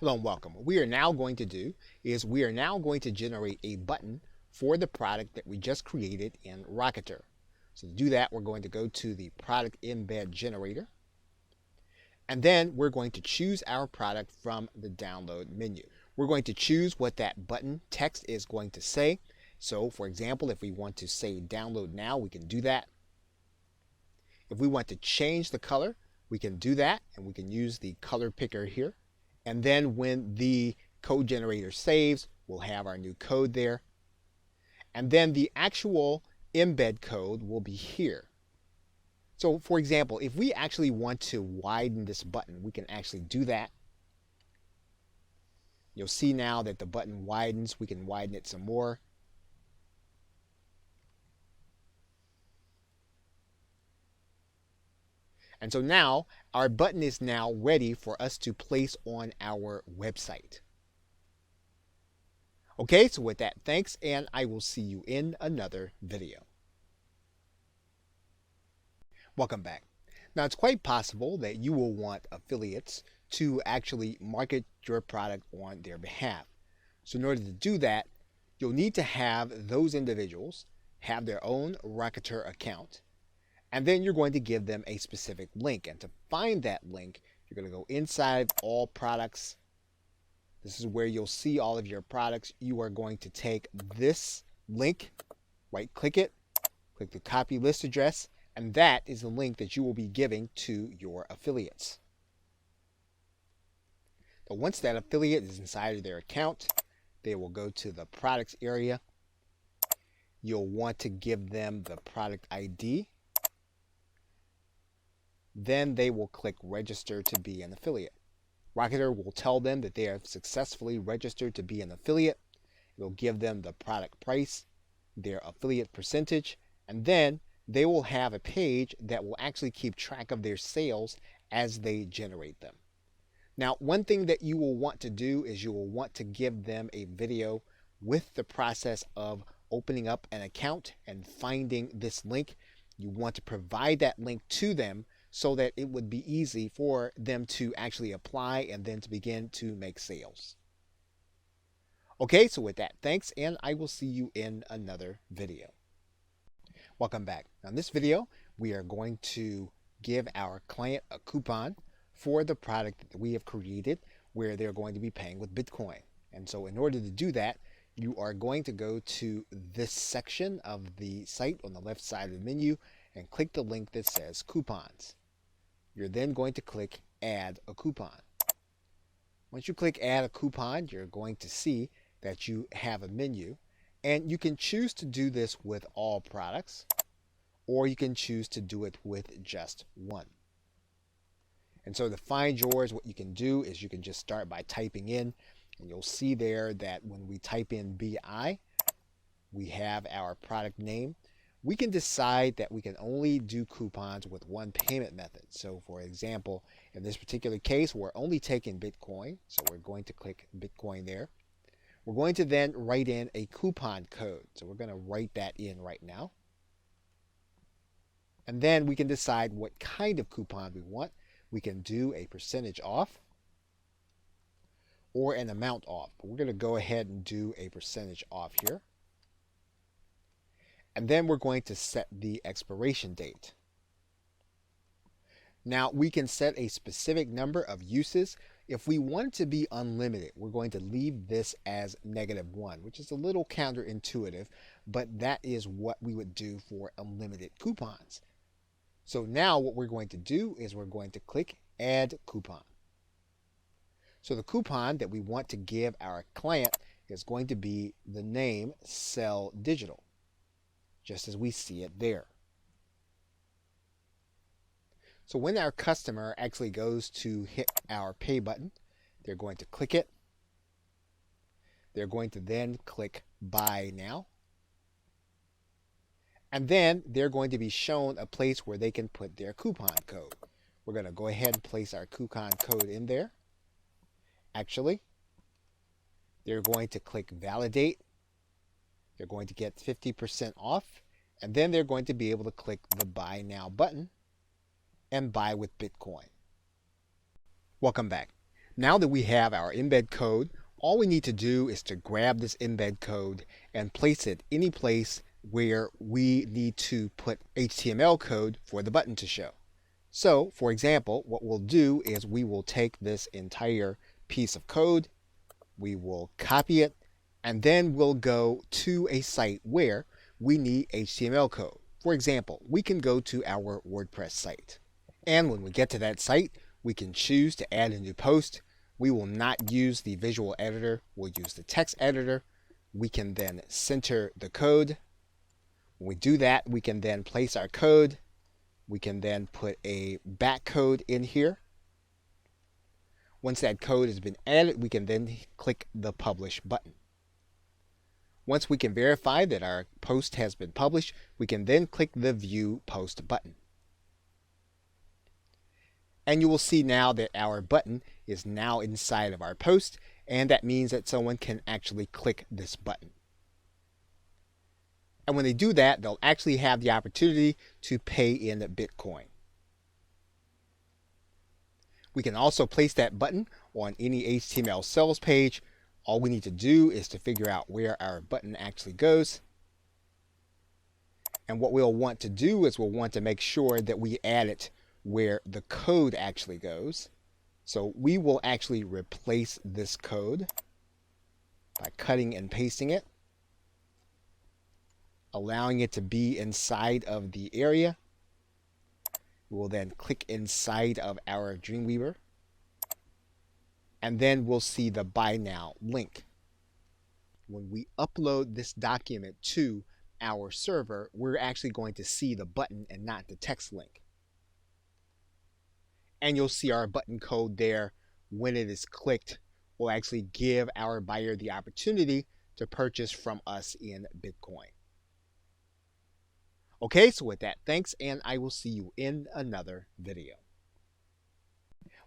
Hello and welcome. What we are now going to do is we are now going to generate a button for the product that we just created in Rocketer. So to do that, we're going to go to the product embed generator, and then we're going to choose our product from the download menu. We're going to choose what that button text is going to say. So for example, if we want to say download now, we can do that. If we want to change the color, we can do that, and we can use the color picker here. And then when the code generator saves, we'll have our new code there. And then the actual embed code will be here. So for example, if we actually want to widen this button, we can actually do that. You'll see now that the button widens. We can widen it some more. And so now our button is now ready for us to place on our website. Okay, so with that, thanks, and I will see you in another video. Welcome back. Now, it's quite possible that you will want affiliates to actually market your product on their behalf. So in order to do that, you'll need to have those individuals have their own Rocketer account. And then you're going to give them a specific link. And to find that link, you're going to go inside all products. This is where you'll see all of your products. You are going to take this link, right click it, click the copy list address, and that is the link that you will be giving to your affiliates. So once that affiliate is inside of their account, they will go to the products area. You'll want to give them the product ID. Then they will click register to be an affiliate. Rocketer will tell them that they have successfully registered to be an affiliate. It will give them the product price, their affiliate percentage, and then they will have a page that will actually keep track of their sales as they generate them. Now, one thing that you will want to do is you will want to give them a video with the process of opening up an account and finding this link. You want to provide that link to them so that it would be easy for them to actually apply and then to begin to make sales. Okay, so with that, thanks, and I will see you in another video. Welcome back. Now in this video, we are going to give our client a coupon for the product that we have created where they're going to be paying with Bitcoin. And so in order to do that, you are going to go to this section of the site on the left side of the menu and click the link that says coupons. You're then going to click add a coupon. Once you click add a coupon, you're going to see that you have a menu, and you can choose to do this with all products, or you can choose to do it with just one. And so to find yours, what you can do is you can just start by typing in, and you'll see there that when we type in BI, we have our product name. We can decide that we can only do coupons with one payment method. So for example, in this particular case, we're only taking Bitcoin. So we're going to click Bitcoin there. We're going to then write in a coupon code. So we're going to write that in right now. And then we can decide what kind of coupon we want. We can do a percentage off or an amount off. But we're going to go ahead and do a percentage off here. And then we're going to set the expiration date. Now we can set a specific number of uses. If we want it to be unlimited, we're going to leave this as -1, which is a little counterintuitive, but that is what we would do for unlimited coupons. So now what we're going to do is we're going to click add coupon. So the coupon that we want to give our client is going to be the name Sell Digital, just as we see it there. So when our customer actually goes to hit our pay button, they're going to click it. They're going to then click buy now. And then they're going to be shown a place where they can put their coupon code. We're going to go ahead and place our coupon code in there. Actually, they're going to click validate. They're going to get 50% off, and then they're going to be able to click the buy now button and buy with Bitcoin. Welcome back. Now that we have our embed code, all we need to do is to grab this embed code and place it any place where we need to put HTML code for the button to show. So, for example, what we'll do is we will take this entire piece of code, we will copy it, and then we'll go to a site where we need HTML code. For example, we can go to our WordPress site. And when we get to that site, we can choose to add a new post. We will not use the visual editor, we'll use the text editor. We can then center the code. When we do that, we can then place our code. We can then put a back code in here. Once that code has been added, we can then click the Publish button. Once we can verify that our post has been published, we can then click the View Post button. And you will see now that our button is now inside of our post, and that means that someone can actually click this button. And when they do that, they'll actually have the opportunity to pay in Bitcoin. We can also place that button on any HTML sales page. All we need to do is to figure out where our button actually goes. And what we'll want to do is we'll want to make sure that we add it where the code actually goes. So we will actually replace this code by cutting and pasting it, allowing it to be inside of the area. We will then click inside of our Dreamweaver, and then we'll see the Buy Now link. When we upload this document to our server, we're actually going to see the button and not the text link. And you'll see our button code there. When it is clicked, will actually give our buyer the opportunity to purchase from us in Bitcoin. Okay, so with that, thanks, and I will see you in another video.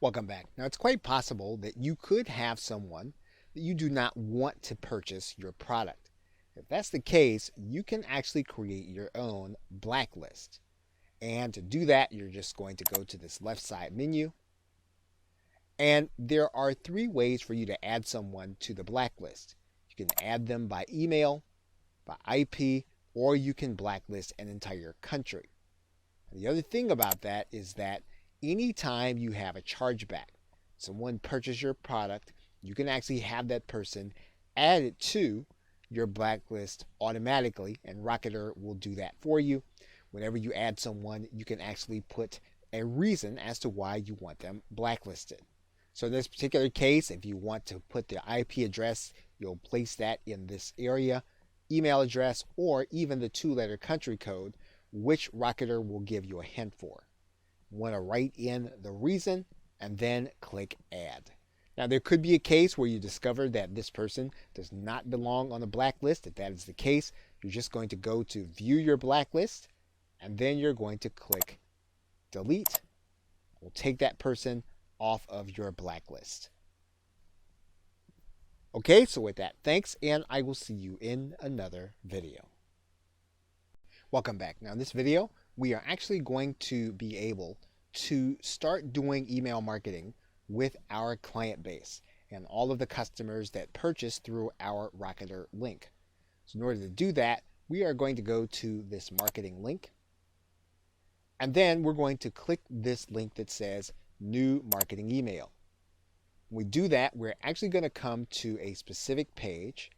Welcome back. Now, it's quite possible that you could have someone that you do not want to purchase your product. If that's the case, you can actually create your own blacklist. And to do that, you're just going to go to this left side menu. And there are 3 ways for you to add someone to the blacklist. You can add them by email, by IP, or you can blacklist an entire country. And the other thing about that is that anytime you have a chargeback, someone purchased your product, you can actually have that person added to your blacklist automatically, and Rocketer will do that for you. Whenever you add someone, you can actually put a reason as to why you want them blacklisted. So in this particular case, if you want to put the IP address, you'll place that in this area, email address, or even the 2-letter country code, which Rocketer will give you a hint for. You want to write in the reason and then click Add. Now, there could be a case where you discover that this person does not belong on the blacklist. If that is the case, you're just going to go to View Your Blacklist, and then you're going to click Delete. We'll take that person off of your blacklist. Okay, so with that, thanks, and I will see you in another video. Welcome back. Now, in this video, we are actually going to be able to start doing email marketing with our client base and all of the customers that purchase through our Rocketer link. So in order to do that, we are going to go to this marketing link, and then we're going to click this link that says New Marketing Email. When we do that, we're actually going to come to a specific page,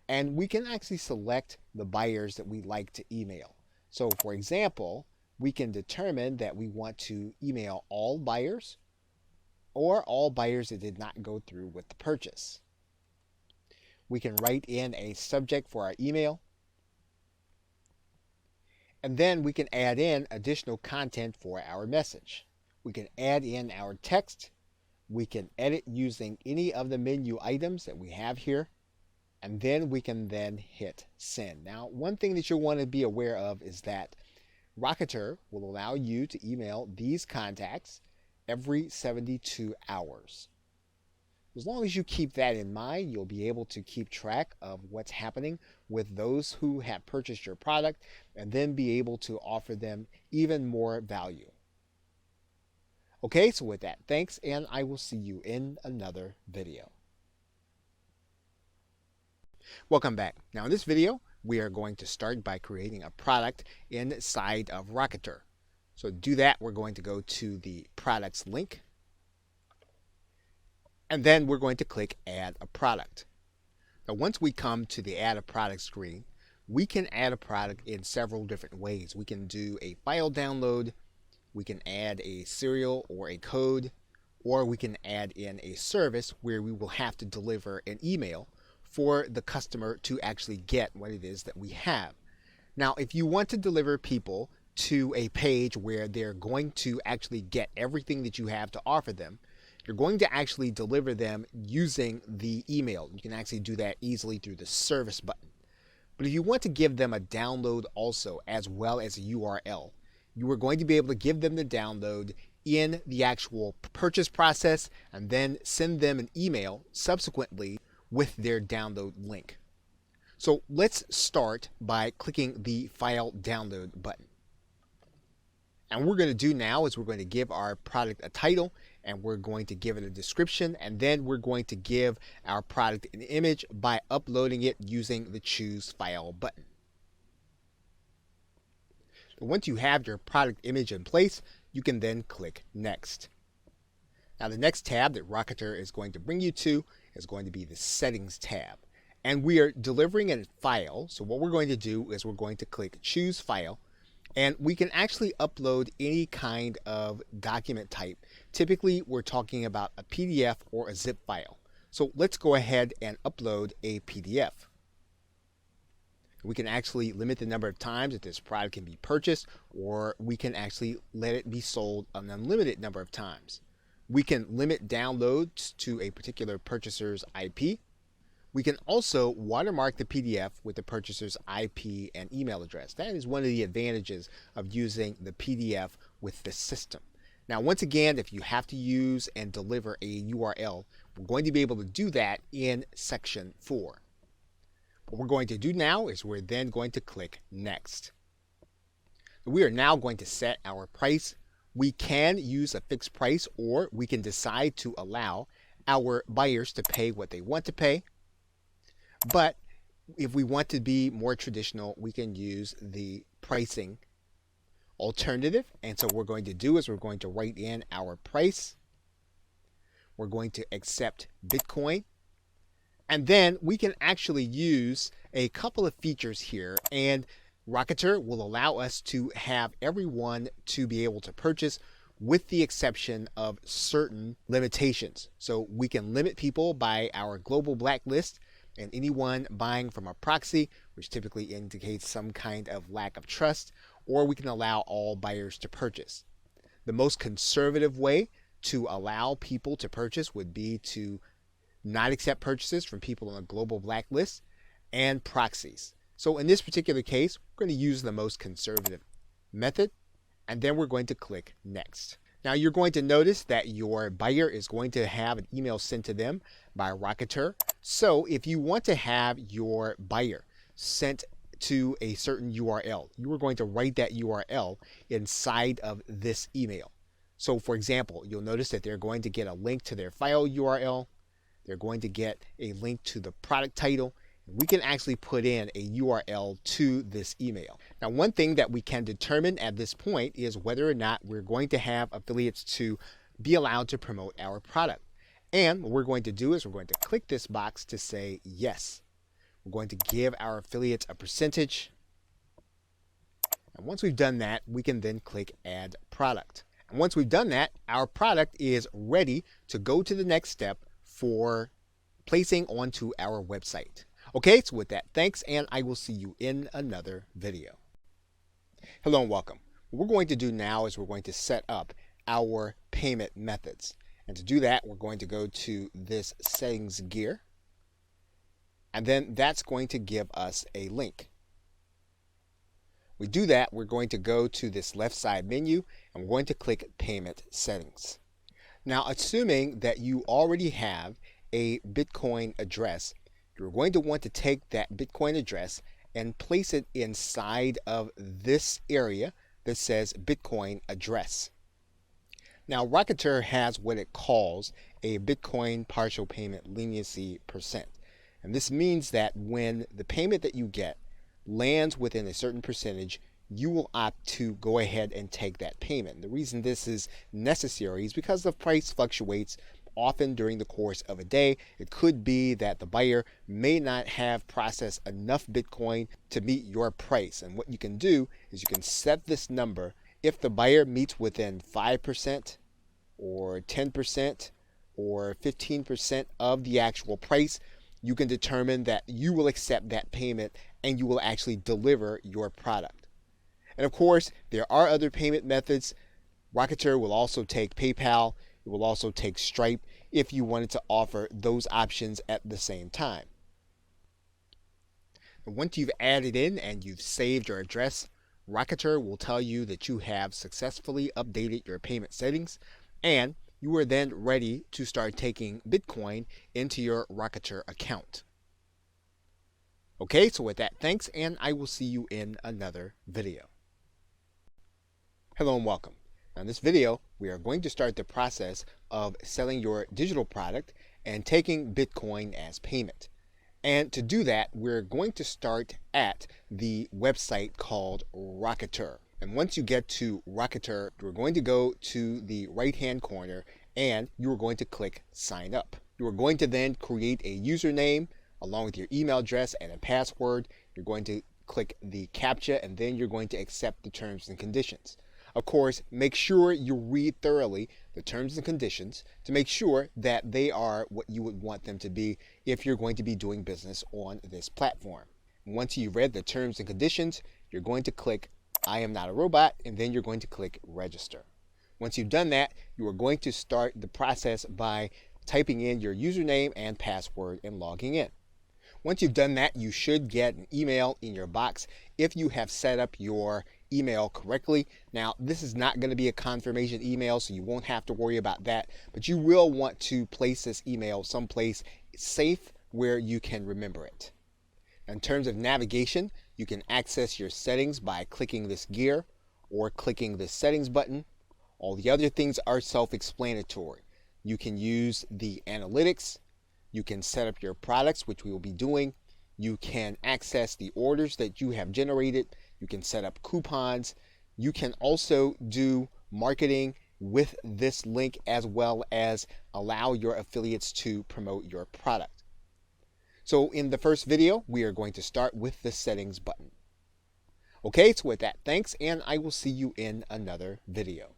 and we can actually select the buyers that we like to email. So for example, we can determine that we want to email all buyers or all buyers that did not go through with the purchase. We can write in a subject for our email, and then we can add in additional content for our message. We can add in our text. We can edit using any of the menu items that we have here, and then we can then hit send. Now, one thing that you'll want to be aware of is that Rocketer will allow you to email these contacts every 72 hours. As long as you keep that in mind, you'll be able to keep track of what's happening with those who have purchased your product and then be able to offer them even more value. Okay, so with that, thanks, and I will see you in another video. Welcome back. Now in this video, we are going to start by creating a product inside of Rocketer. So to do that, we're going to go to the products link, and then we're going to click add a product. Now once we come to the add a product screen, we can add a product in several different ways. We can do a file download, we can add a serial or a code, or we can add in a service where we will have to deliver an email for the customer to actually get what it is that we have. Now, if you want to deliver people to a page where they're going to actually get everything that you have to offer them, you're going to actually deliver them using the email. You can actually do that easily through the service button. But if you want to give them a download also, as well as a URL, you are going to be able to give them the download in the actual purchase process and then send them an email subsequently with their download link. So let's start by clicking the file download button. And what we're going to do now is we're going to give our product a title, and we're going to give it a description, and then we're going to give our product an image by uploading it using the choose file button. Once you have your product image in place, you can then click next. Now the next tab that Rocketer is going to bring you to is going to be the settings tab. And we are delivering a file, so what we're going to do is we're going to click choose file, and we can actually upload any kind of document type. Typically we're talking about a PDF or a zip file. So let's go ahead and upload a PDF. We can actually limit the number of times that this product can be purchased, or we can actually let it be sold an unlimited number of times. We can limit downloads to a particular purchaser's IP. We can also watermark the PDF with the purchaser's IP and email address. That is one of the advantages of using the PDF with the system. Now, once again, if you have to use and deliver a URL, we're going to be able to do that in section 4. What we're going to do now is we're then going to click next. We are now going to set our price. We can use a fixed price, or we can decide to allow our buyers to pay what they want to pay. But if we want to be more traditional, we can use the pricing alternative. And so what we're going to do is we're going to write in our price. We're going to accept Bitcoin. And then we can actually use a couple of features here, and Rocketer will allow us to have everyone to be able to purchase, with the exception of certain limitations. So we can limit people by our global blacklist, and anyone buying from a proxy, which typically indicates some kind of lack of trust, or we can allow all buyers to purchase. The most conservative way to allow people to purchase would be to not accept purchases from people on a global blacklist and proxies. So in this particular case, we're going to use the most conservative method, and then we're going to click next. Now you're going to notice that your buyer is going to have an email sent to them by Rocketer. So if you want to have your buyer sent to a certain URL, you are going to write that URL inside of this email. So for example, you'll notice that they're going to get a link to their file URL. They're going to get a link to the product title. We can actually put in a URL to this email. Now, one thing that we can determine at this point is whether or not we're going to have affiliates to be allowed to promote our product. And what we're going to do is we're going to click this box to say yes. We're going to give our affiliates a percentage. And once we've done that, we can then click add product. And once we've done that, our product is ready to go to the next step for placing onto our website. Okay, so with that, thanks, and I will see you in another video. Hello and welcome. What we're going to do now is we're going to set up our payment methods. And to do that, we're going to go to this settings gear. And then that's going to give us a link. We do that, we're going to go to this left side menu, and we're going to click payment settings. Now, assuming that you already have a Bitcoin address, you're going to want to take that Bitcoin address and place it inside of this area that says Bitcoin address. Now, Rocketer has what it calls a Bitcoin partial payment leniency percent. And this means that when the payment that you get lands within a certain percentage, you will opt to go ahead and take that payment. The reason this is necessary is because the price fluctuates often during the course of a day. It could be that the buyer may not have processed enough Bitcoin to meet your price. And what you can do is you can set this number. If the buyer meets within 5% or 10% or 15% of the actual price, you can determine that you will accept that payment and you will actually deliver your product. And of course, there are other payment methods. Rocketer will also take PayPal. It will also take Stripe if you wanted to offer those options at the same time. And once you've added in and you've saved your address, Rocketer will tell you that you have successfully updated your payment settings and you are then ready to start taking Bitcoin into your Rocketer account. Okay, so with that, thanks, and I will see you in another video. Hello and welcome. Now in this video, we are going to start the process of selling your digital product and taking Bitcoin as payment. And to do that, we're going to start at the website called Rocketer. And once you get to Rocketer, we're going to go to the right-hand corner and you are going to click Sign Up. You are going to then create a username along with your email address and a password. You're going to click the CAPTCHA and then you're going to accept the terms and conditions. Of course, make sure you read thoroughly the terms and conditions to make sure that they are what you would want them to be if you're going to be doing business on this platform. Once you've read the terms and conditions, you're going to click I am not a robot, and then you're going to click register. Once you've done that, you are going to start the process by typing in your username and password and logging in. Once you've done that, you should get an email in your box if you have set up your email correctly. Now, this is not going to be a confirmation email, so you won't have to worry about that, but you will want to place this email someplace safe where you can remember it. In terms of navigation, you can access your settings by clicking this gear or clicking the settings button. All the other things are self-explanatory. You can use the analytics. You can set up your products, which we will be doing. You can access the orders that you have generated. You can set up coupons. You can also do marketing with this link as well as allow your affiliates to promote your product. So in the first video, we are going to start with the settings button. Okay, so with that, thanks, and I will see you in another video.